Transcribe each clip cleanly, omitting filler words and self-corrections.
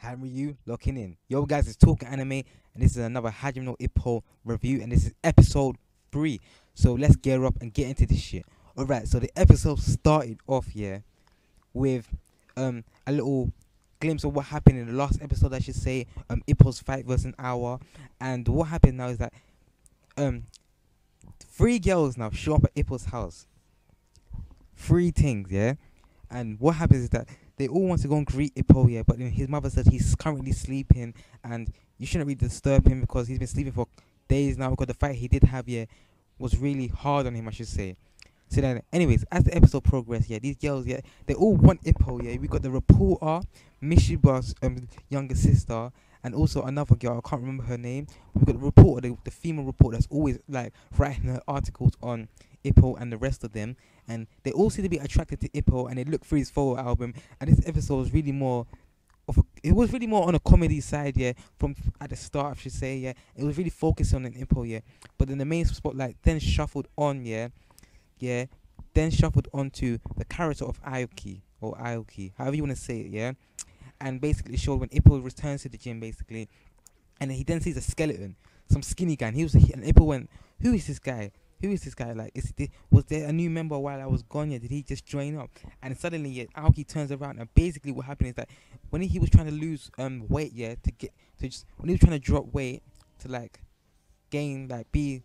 Ryu locking in. Yo, guys, it's Talking Anime, and this is another Hajime no Ippo review, and this is episode 3. So let's gear up and get into this shit. Alright, so the episode started off, with a little glimpse of what happened in the last episode, I should say, Ippo's fight versus Hour. And what happened now is that um three girls now show up at Ippo's house. Three things, yeah? And what happens is that they all want to go and greet Ippo, but then his mother says he's currently sleeping and you shouldn't really disturb him because he's been sleeping for days now because the fight he did have, was really hard on him, I should say. So then, anyways, as the episode progressed, these girls, they all want Ippo, We got the reporter, Mishiba's younger sister, and also another girl, I can't remember her name. But we got the reporter, the female reporter that's always like writing her articles on Ippo and the rest of them, and they all seem to be attracted to Ippo, and they look through his photo album. And this episode was really more it was really more on a comedy side, from at the start, I should say, It was really focused on an Ippo, But then the main spotlight then shuffled on, then shuffled onto the character of Aoki or Aoki, however you want to say it, And basically it showed when Ippo returns to the gym, basically, and then he then sees a skeleton, some skinny guy, and and Ippo went, "Who is this guy? Who is this guy? Like, was there a new member while I was gone? Did he just join up?" And suddenly, Aoki turns around, and basically what happened is that when he was trying to lose weight, when he was trying to drop weight to like gain, like be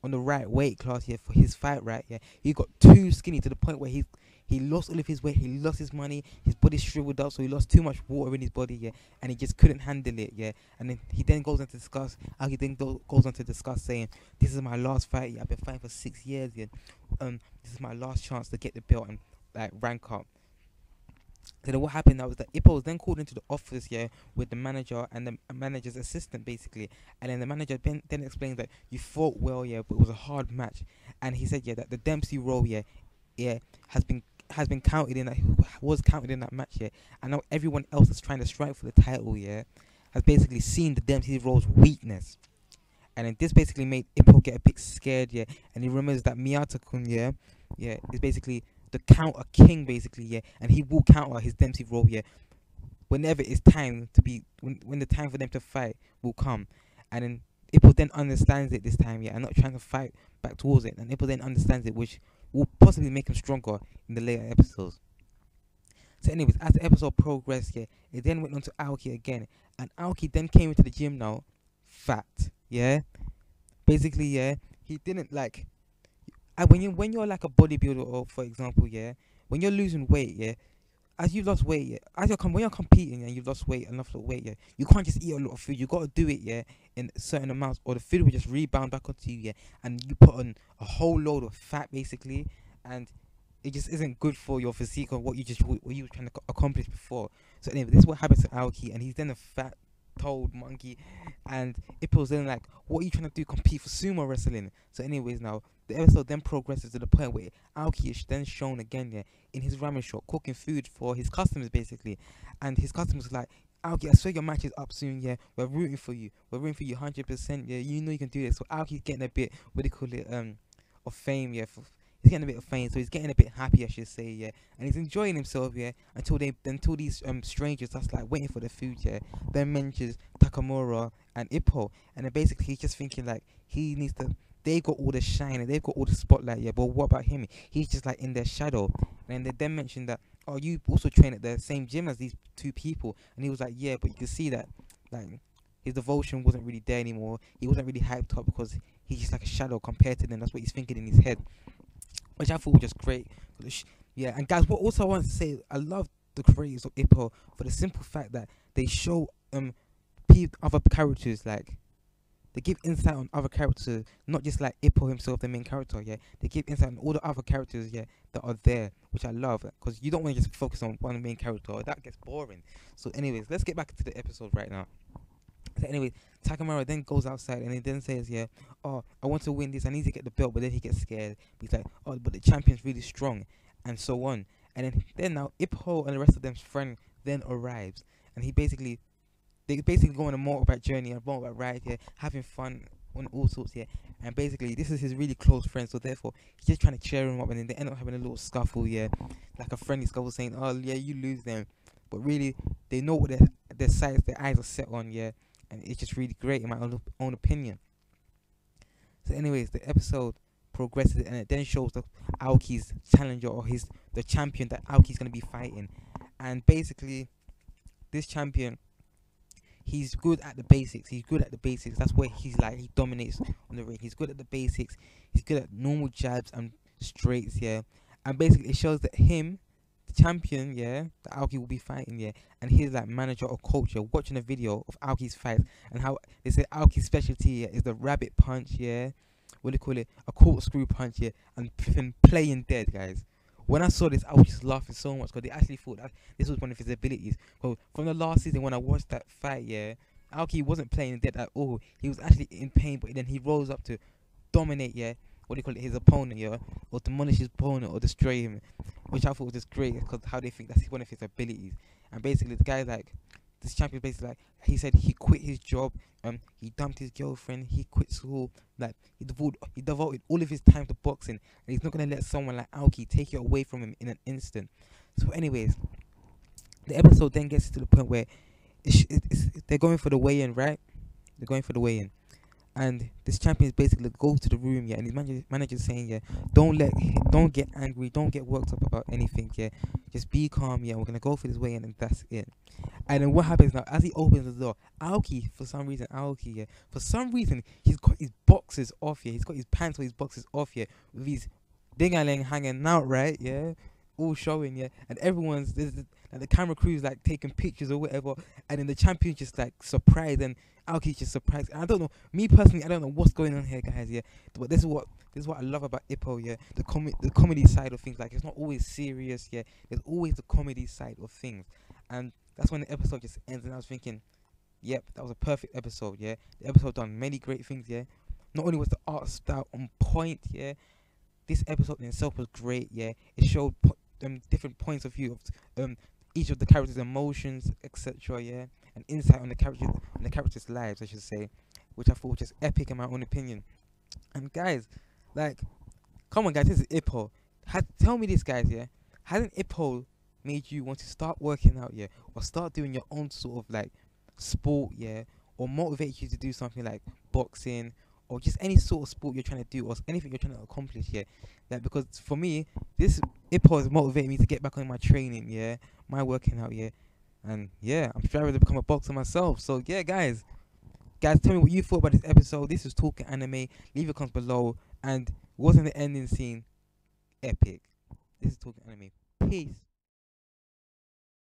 on the right weight class, for his fight, right, he got too skinny to the point where he lost all of his weight, he lost his money, his body shriveled up, so he lost too much water in his body, and he just couldn't handle it, And then he then goes on to discuss, saying, "This is my last fight, I've been fighting for 6 years, this is my last chance to get the belt and like rank up." So then what happened now was that Ippo was then called into the office, with the manager and the manager's assistant, basically. And then the manager then explained that you fought well, but it was a hard match. And he said, that the Dempsey role, has been counted in that, was counted in that match, And now everyone else that's trying to strike for the title, has basically seen the Dempsey role's weakness. And then this basically made Ippo get a bit scared, And he remembers that Miyata-kun, is basically the counter king, basically, and he will counter his Dempsey role, whenever it's time to be, when the time for them to fight will come. And then Ippo then understands it this time, and not trying to fight back towards it. And Ippo then understands it, which will possibly make him stronger in the later episodes. So anyways, as the episode progressed, it then went on to Aoki again, and Aoki then came into the gym now, fat, basically, he didn't like. And when you're like a bodybuilder, or for example, when you're losing weight, as you lost weight, when you're competing and you've lost weight, enough of weight, you can't just eat a lot of food. You gotta do it, in certain amounts, or the food will just rebound back onto you, and you put on a whole load of fat, basically, and it just isn't good for your physique or what you were trying to accomplish before. So anyway, this is what happens to Aoki, and he's then a fat toad monkey, and Ippo's then like, "What are you trying to do? Compete for sumo wrestling?" So anyways, now the episode then progresses to the point where Aoki is then shown again, in his ramen shop, cooking food for his customers, basically. And his customers are like, "Aoki, I swear your match is up soon, we're rooting for you, 100%, you know you can do this." So Aoki's getting a bit, what do you call it, of fame, he's getting a bit of fame, so he's getting a bit happy, I should say, and he's enjoying himself, until these strangers that's like waiting for the food, then mentions Takamura and Ippo, and then basically he's just thinking like he needs to. They got all the shine and they've got all the spotlight, but what about him? He's just like in their shadow. And they then mentioned that, "Oh, you also train at the same gym as these two people," and he was like, "Yeah, but you can see that like his devotion wasn't really there anymore. He wasn't really hyped up because he's just like a shadow compared to them." That's what he's thinking in his head, which I thought was just great. And guys, what also I want to say, I love the creators of Ippo for the simple fact that they show other characters, like they give insight on other characters, not just like Ippo himself, the main character. They give insight on all the other characters, that are there, which I love, because you don't want to just focus on one main character. That gets boring. So, anyways, let's get back to the episode right now. So, anyways, Takamura then goes outside and he then says, "Oh, I want to win this. I need to get the belt." But then he gets scared. He's like, "Oh, but the champion's really strong," and so on. And then now Ippo and the rest of them's friend then arrives, and they basically go on a motorbike journey, a motorbike ride, having fun on all sorts, And basically, this is his really close friend, so therefore, he's just trying to cheer him up, and then they end up having a little scuffle, like a friendly scuffle, saying, "Oh, yeah, you lose them," but really, they know what their sights, their eyes are set on, yeah, and it's just really great in my own opinion. So, anyways, the episode progresses and it then shows the Aoki's challenger or the champion that Aoki's gonna be fighting, and basically this champion, he's good at the basics. He's good at the basics. That's where he's like, he dominates on the ring. He's good at the basics. He's good at normal jabs and straights, yeah. And basically, it shows that him, the champion, yeah, that Aoki will be fighting, yeah, and his like manager or coach, yeah, watching a video of Aoki's fights and how they say Aoki's specialty, yeah, is the rabbit punch, yeah. What do you call it? A corkscrew punch, yeah, and playing dead, guys. When I saw this, I was just laughing so much because they actually thought that this was one of his abilities. Well, from the last season when I watched that fight, yeah, Aoki wasn't playing dead at all. He was actually in pain, but then he rose up to dominate, yeah, what do you call it, his opponent, yeah, or demolish his opponent or destroy him, which I thought was just great because how they think that's one of his abilities. And basically, the guy like this champion basically like he said he quit his job, he dumped his girlfriend, he quit school, like he devoted all of his time to boxing, and he's not gonna let someone like Aoki take it away from him in an instant. So, anyways, the episode then gets to the point where they're going for the weigh-in, right? They're going for the weigh-in, and this champion is basically goes to the room, yeah, and his manager's saying, yeah, don't get angry, don't get worked up about anything, yeah, just be calm, yeah, we're gonna go for this weigh-in and that's it. And then what happens now, as he opens the door, Aoki, for some reason, he's got his boxes off, yeah, he's got his pants or his boxes off, yeah, with his ding-a-ling hanging out, right, yeah, all showing, yeah, and everyone's, like the camera crew's like taking pictures or whatever, and then the champion's just like surprised, and Aoki's just surprised. And I don't know, me personally, I don't know what's going on here, guys, yeah, but this is what I love about Ippo, yeah, the comedy side of things. Like, it's not always serious, yeah, there's always the comedy side of things, and that's when the episode just ends, and I was thinking, yep, that was a perfect episode, yeah. The episode done many great things, yeah. Not only was the art style on point, yeah, this episode in itself was great, yeah. It showed different points of view of each of the characters' emotions, etc., yeah, and insight on the characters' lives, I should say, which I thought was just epic in my own opinion. And guys, like, come on, guys, this is Ippo. Tell me this, guys, yeah. Hasn't Ippo made you want to start working out, yeah, or start doing your own sort of like sport, yeah, or motivate you to do something like boxing or just any sort of sport you're trying to do or anything you're trying to accomplish, yeah? Like, because for me, this Ippo has motivated me to get back on my training, yeah, my working out, yeah, and yeah, I'm striving to become a boxer myself. So yeah, guys, tell me what you thought about this episode. This is Talking Anime. Leave your comments below. And wasn't the ending scene epic? This is Talking Anime. Peace.